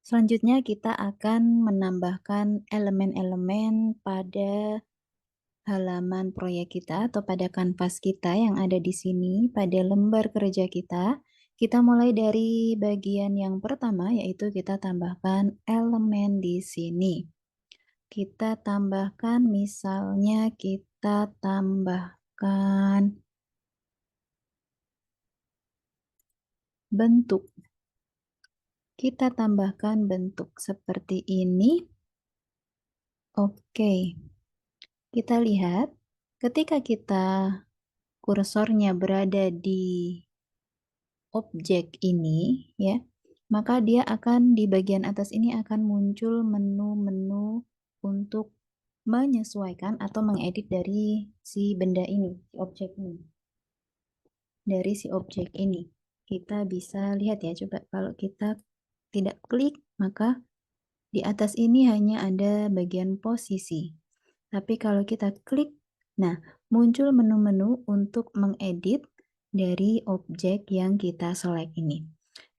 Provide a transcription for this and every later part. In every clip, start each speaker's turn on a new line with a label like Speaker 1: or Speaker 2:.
Speaker 1: Selanjutnya kita akan menambahkan elemen-elemen pada halaman proyek kita atau pada kanvas kita yang ada di sini, pada lembar kerja kita. Kita mulai dari bagian yang pertama, yaitu kita tambahkan elemen di sini. Kita tambahkan, misalnya kita tambahkan bentuk. Kita tambahkan bentuk seperti ini. Oke. Kita lihat ketika kita kursornya berada di objek ini ya, maka dia akan di bagian atas ini akan muncul menu-menu untuk menyesuaikan atau mengedit dari si benda ini, si objek ini. Dari si objek ini. Kita bisa lihat ya, coba kalau kita tidak klik, maka di atas ini hanya ada bagian posisi. Tapi kalau kita klik, nah muncul menu-menu untuk mengedit dari objek yang kita select ini.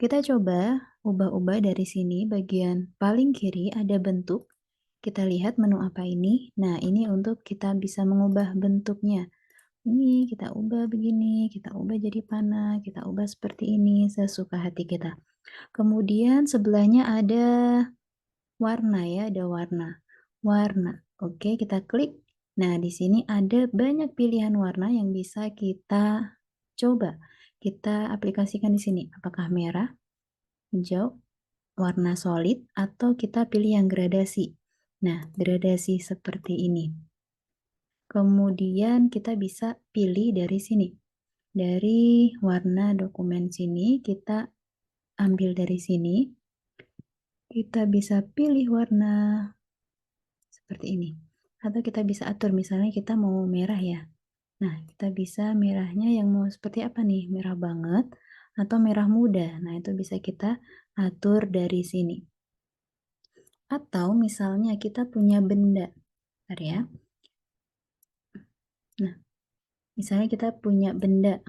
Speaker 1: Kita coba ubah-ubah dari sini, bagian paling kiri ada bentuk. Kita lihat menu apa ini. Nah, ini untuk kita bisa mengubah bentuknya. Ini kita ubah begini, kita ubah jadi panah, kita ubah seperti ini, sesuka hati kita. Kemudian sebelahnya ada warna ya, ada warna. Warna. Oke, kita klik. Nah, di sini ada banyak pilihan warna yang bisa kita coba. Kita aplikasikan di sini. Apakah merah, hijau, warna solid, atau kita pilih yang gradasi. Nah, gradasi seperti ini. Kemudian kita bisa pilih dari sini. Dari warna dokumen sini, kita ambil dari sini. Kita bisa pilih warna seperti ini. Atau kita bisa atur, misalnya kita mau merah ya. Nah, kita bisa merahnya yang mau seperti apa nih? Merah banget atau merah muda. Nah, itu bisa kita atur dari sini. Atau misalnya kita punya benda. Bentar ya. Nah, misalnya kita punya benda.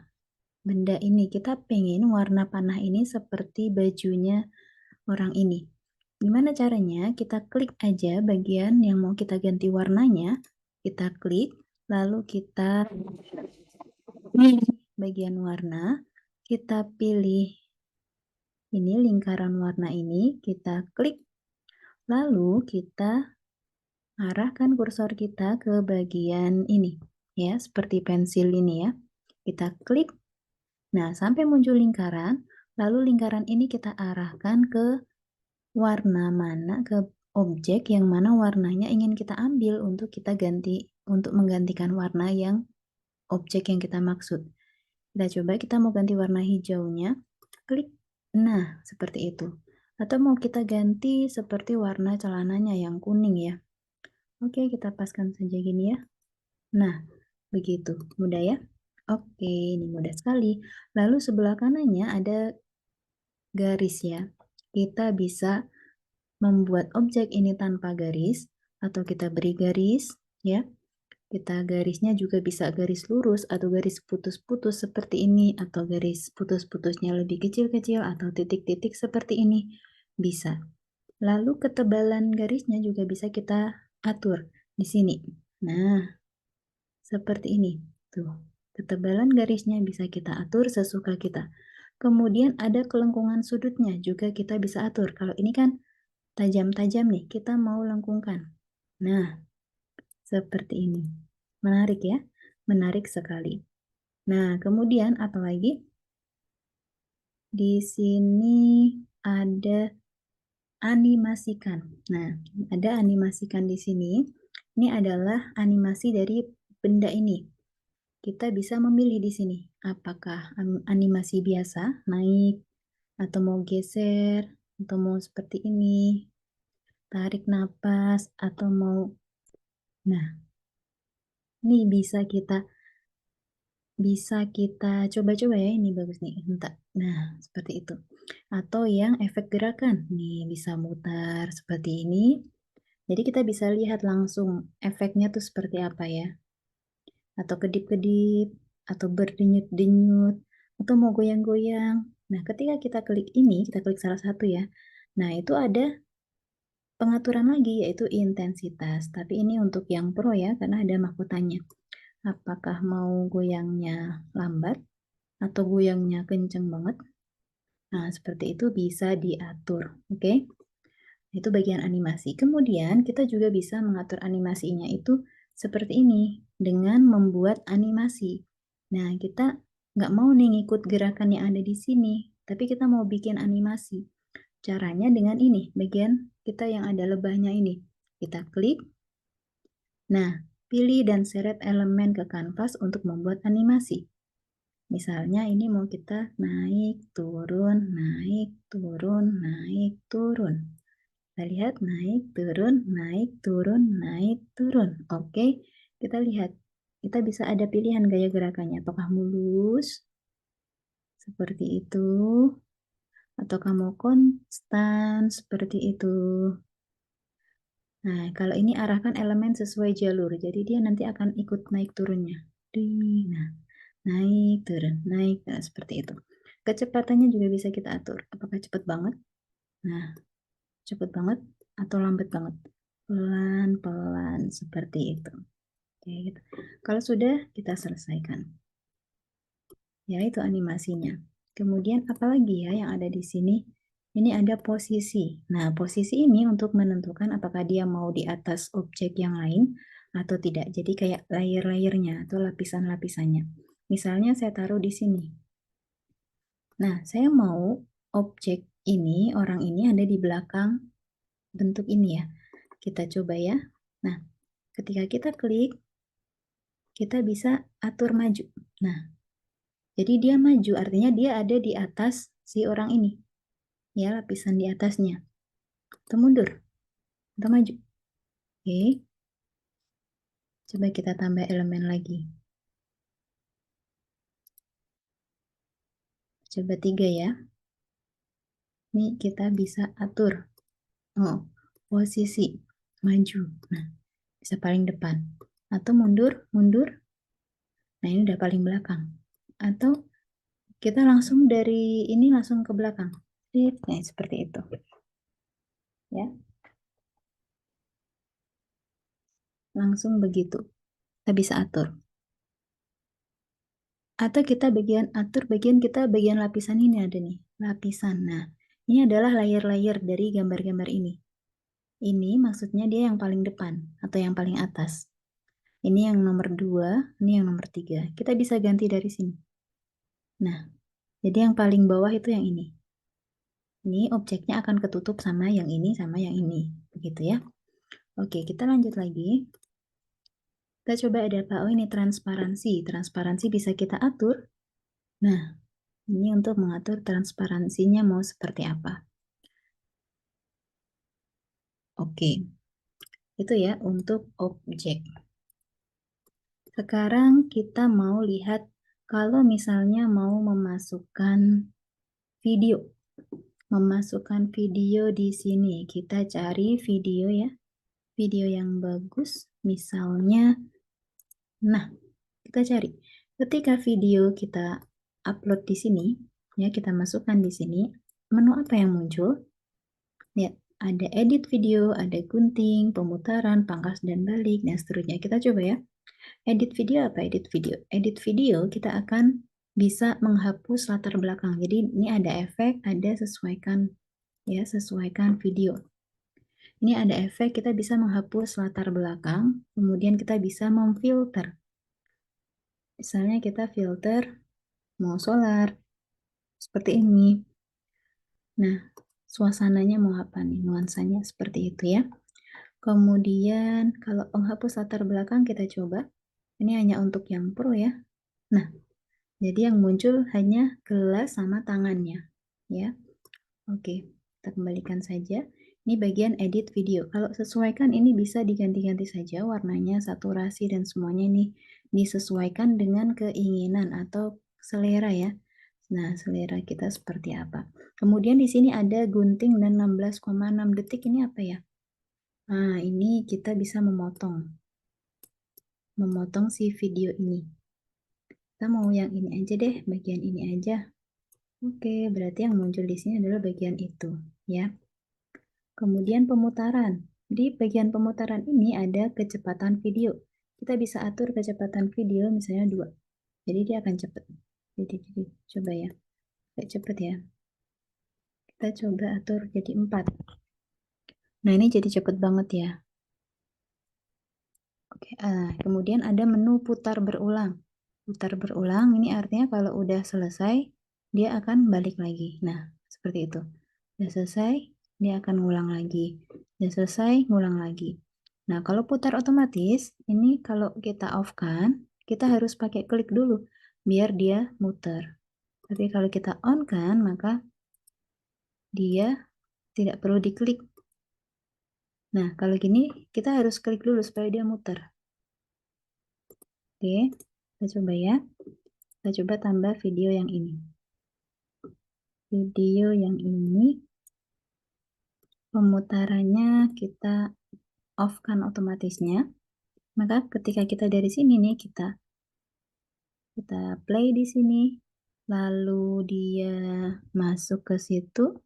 Speaker 1: Benda ini kita pengen warna panah ini seperti bajunya orang ini. Gimana caranya? Kita klik aja bagian yang mau kita ganti warnanya. Kita klik, lalu kita pilih bagian warna. Kita pilih ini lingkaran warna ini. Kita klik, lalu kita arahkan kursor kita ke bagian ini. Ya, seperti pensil ini ya. Kita klik. Nah, sampai muncul lingkaran. Lalu lingkaran ini kita arahkan ke warna mana, ke objek yang mana warnanya ingin kita ambil untuk kita ganti, untuk menggantikan warna yang objek yang kita maksud. Kita coba, kita mau ganti warna hijaunya, klik. Nah, seperti itu. Atau mau kita ganti seperti warna celananya yang kuning ya. Oke, kita paskan saja gini ya. Nah, begitu. Mudah ya? Oke, ini mudah sekali. Lalu sebelah kanannya ada garis ya. Kita bisa membuat objek ini tanpa garis atau kita beri garis ya. Kita garisnya juga bisa garis lurus atau garis putus-putus seperti ini atau garis putus-putusnya lebih kecil-kecil atau titik-titik seperti ini. Bisa. Lalu ketebalan garisnya juga bisa kita atur di sini. Nah, seperti ini. Tuh, ketebalan garisnya bisa kita atur sesuka kita. Kemudian ada kelengkungan sudutnya juga kita bisa atur. Kalau ini kan tajam-tajam nih, kita mau lengkungkan. Nah, seperti ini. Menarik ya? Menarik sekali. Nah, kemudian apalagi? Di sini ada animasikan. Nah, ada animasikan di sini. Ini adalah animasi dari benda ini. Kita bisa memilih di sini. Apakah animasi biasa, naik, atau mau geser, atau mau seperti ini, tarik napas, atau mau... Nah, ini bisa kita coba-coba ya, ini bagus nih. Entah. Nah, seperti itu. Atau yang efek gerakan. Nih, bisa mutar seperti ini. Jadi kita bisa lihat langsung efeknya tuh seperti apa ya. Atau kedip-kedip, atau berdenyut-denyut, atau mau goyang-goyang. Nah, ketika kita klik ini, kita klik salah satu ya. Nah, itu ada pengaturan lagi yaitu intensitas. Tapi ini untuk yang pro ya, karena ada mahkotanya. Apakah mau goyangnya lambat atau goyangnya kenceng banget? Nah, seperti itu bisa diatur. Oke? Itu bagian animasi. Kemudian kita juga bisa mengatur animasinya itu seperti ini dengan membuat animasi. Nah, kita nggak mau nih ngikut gerakan yang ada di sini, tapi kita mau bikin animasi. Caranya dengan ini, bagian kita yang ada lebahnya ini. Kita klik. Nah, pilih dan seret elemen ke kanvas untuk membuat animasi. Misalnya ini mau kita naik, turun, naik, turun, naik, turun. Kita lihat naik, turun, naik, turun, naik, turun. Oke, kita lihat. Kita bisa ada pilihan gaya gerakannya. Apakah mulus, seperti itu, atau kamu konstan, seperti itu. Nah, kalau ini arahkan elemen sesuai jalur. Jadi dia nanti akan ikut naik turunnya. Nah, naik, turun, naik, nah, seperti itu. Kecepatannya juga bisa kita atur. Apakah cepat banget? Nah, cepat banget atau lambat banget? Pelan-pelan seperti itu. Oke, gitu. Kalau sudah, kita selesaikan. Ya, itu animasinya. Kemudian apalagi ya yang ada di sini? Ini ada posisi. Nah, posisi ini untuk menentukan apakah dia mau di atas objek yang lain atau tidak. Jadi kayak layer-layernya atau lapisan-lapisannya. Misalnya saya taruh di sini. Nah, saya mau objek ini, orang ini ada di belakang bentuk ini ya. Kita coba ya. Nah, ketika kita klik, kita bisa atur maju. Nah, jadi dia maju, artinya dia ada di atas si orang ini. Ya, lapisan di atasnya. Atau mundur, atau maju. Oke, coba kita tambah elemen lagi. Coba 3 ya. Ini kita bisa atur. Oh, posisi maju. Nah, bisa paling depan. Atau mundur, mundur. Nah, ini udah paling belakang. Atau kita langsung dari ini langsung ke belakang. Nah, seperti itu. Ya, langsung begitu. Kita bisa atur. Atau kita bagian lapisan ini ada nih, lapisan. Nah, ini adalah layer-layer dari gambar-gambar ini. Ini maksudnya dia yang paling depan atau yang paling atas. Ini yang nomor 2, ini yang nomor 3. Kita bisa ganti dari sini. Nah, jadi yang paling bawah itu yang ini. Ini objeknya akan ketutup sama yang ini sama yang ini. Begitu ya. Oke, kita lanjut lagi. Kita coba ada apa? Oh, ini transparansi. Transparansi bisa kita atur. Nah, ini untuk mengatur transparansinya mau seperti apa. Oke, itu ya untuk objek. Sekarang kita mau lihat kalau misalnya mau memasukkan video. Memasukkan video di sini. Kita cari video ya. Video yang bagus. Misalnya, nah, kita cari. Ketika video kita upload di sini, ya kita masukkan di sini, menu apa yang muncul? Lihat, ada edit video, ada gunting, pemutaran, pangkas dan balik, dan seterusnya. Kita coba ya. Edit video apa? Edit video. Edit video kita akan bisa menghapus latar belakang. Jadi ini ada efek, ada sesuaikan ya, sesuaikan video. Ini ada efek, kita bisa menghapus latar belakang, kemudian kita bisa memfilter. Misalnya kita filter mau solar seperti ini. Nah, suasananya mau apa nih? Nuansanya seperti itu ya. Kemudian kalau penghapus latar belakang kita coba. Ini hanya untuk yang pro ya. Nah, jadi yang muncul hanya gelas sama tangannya ya. Oke, kita kembalikan saja. Ini bagian edit video. Kalau sesuaikan ini bisa diganti-ganti saja warnanya, saturasi dan semuanya ini disesuaikan dengan keinginan atau selera ya. Nah, selera kita seperti apa. Kemudian di sini ada gunting dan 16,6 detik ini apa ya? Nah, ini kita bisa memotong si video ini. Kita mau yang ini aja deh, bagian ini aja. Oke, berarti yang muncul di sini adalah bagian itu, ya. Kemudian pemutaran. Di bagian pemutaran ini ada kecepatan video. Kita bisa atur kecepatan video misalnya 2. Jadi dia akan cepat. Jadi coba ya. Kayak cepet ya. Kita coba atur jadi 4. Nah, ini jadi cepet banget ya. Oke, kemudian ada menu putar berulang. Putar berulang ini artinya kalau udah selesai, dia akan balik lagi. Nah, seperti itu. Udah selesai, dia akan ngulang lagi. Udah selesai, ngulang lagi. Nah, kalau putar otomatis, ini kalau kita off kan, kita harus pakai klik dulu, biar dia muter. Tapi kalau kita on kan, maka dia tidak perlu diklik. Nah, kalau gini, kita harus klik dulu supaya dia muter. Oke, kita coba ya. Kita coba tambah video yang ini. Video yang ini, pemutarannya kita off kan otomatisnya. Maka ketika kita dari sini nih, kita play di sini. Lalu dia masuk ke situ.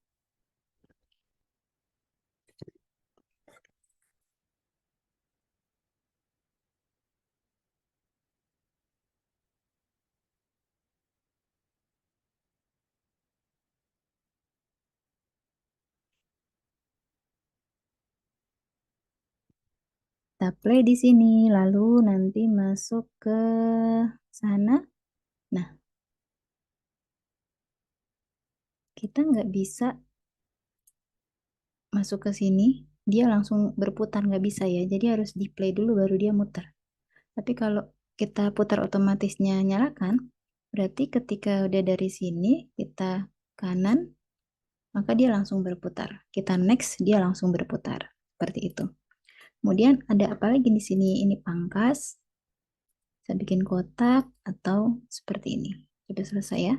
Speaker 1: Kita play di sini, lalu nanti masuk ke sana. Nah, kita nggak bisa masuk ke sini, dia langsung berputar, nggak bisa ya. Jadi harus di play dulu baru dia muter. Tapi kalau kita putar otomatisnya nyalakan, berarti ketika udah dari sini, kita kanan, maka dia langsung berputar. Kita next, dia langsung berputar. Seperti itu. Kemudian ada apa lagi di sini? Ini pangkas. Bisa bikin kotak atau seperti ini. Sudah selesai ya.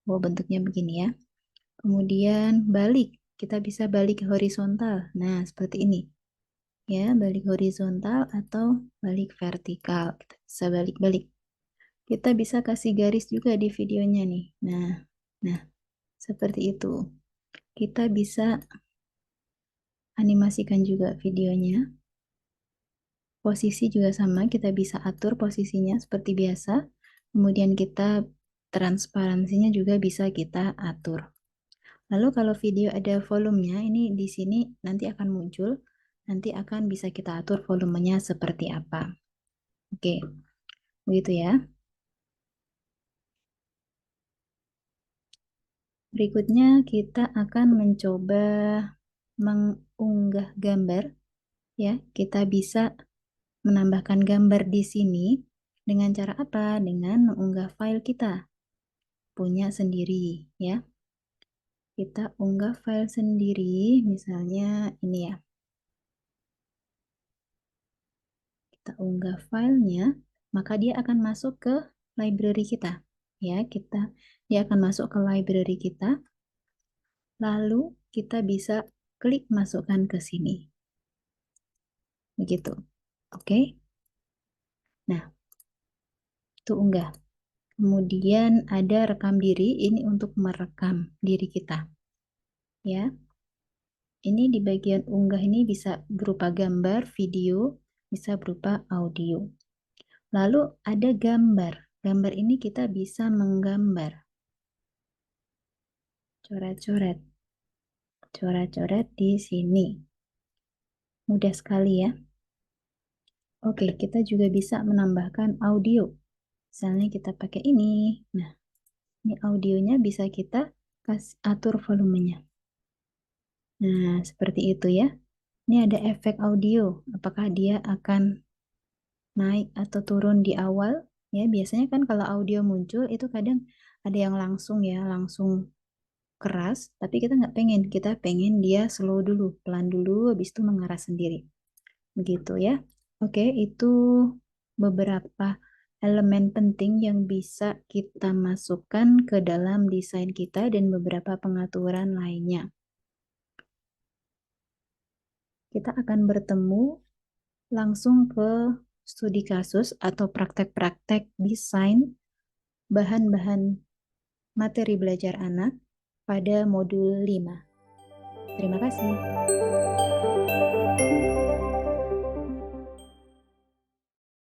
Speaker 1: Oh, bentuknya begini ya. Kemudian balik. Kita bisa balik horizontal. Nah, seperti ini. Ya, balik horizontal atau balik vertikal. Kita bisa balik-balik. Kita bisa kasih garis juga di videonya nih. Nah, seperti itu. Kita bisa animasikan juga videonya. Posisi juga sama, kita bisa atur posisinya seperti biasa. Kemudian kita transparansinya juga bisa kita atur. Lalu kalau video ada volumenya, ini di sini nanti akan muncul. Nanti akan bisa kita atur volumenya seperti apa. Oke, begitu ya. Berikutnya kita akan mencoba mengunggah gambar. Ya, kita bisa menambahkan gambar di sini dengan cara apa? Dengan mengunggah file kita punya sendiri ya. Kita unggah file sendiri, misalnya ini ya. Kita unggah filenya, maka dia akan masuk ke library kita. Ya, dia akan masuk ke library kita. Lalu kita bisa klik masukkan ke sini. Begitu. Oke. Nah, itu unggah. Kemudian ada rekam diri, ini untuk merekam diri kita. Ya. Ini di bagian unggah ini bisa berupa gambar, video, bisa berupa audio. Lalu ada gambar. Gambar ini kita bisa menggambar. Coret-coret. Coret-coret di sini. Mudah sekali ya. Oke, kita juga bisa menambahkan audio. Misalnya kita pakai ini. Nah, ini audionya bisa kita kasih atur volumenya. Nah, seperti itu ya. Ini ada efek audio. Apakah dia akan naik atau turun di awal? Ya, biasanya kan kalau audio muncul itu kadang ada yang langsung ya, langsung keras, tapi kita pengen dia slow dulu, pelan dulu, habis itu mengarah sendiri. Begitu ya. Oke, itu beberapa elemen penting yang bisa kita masukkan ke dalam desain kita dan beberapa pengaturan lainnya. Kita akan bertemu langsung ke studi kasus atau praktek-praktek desain bahan-bahan materi belajar anak pada modul 5. Terima kasih.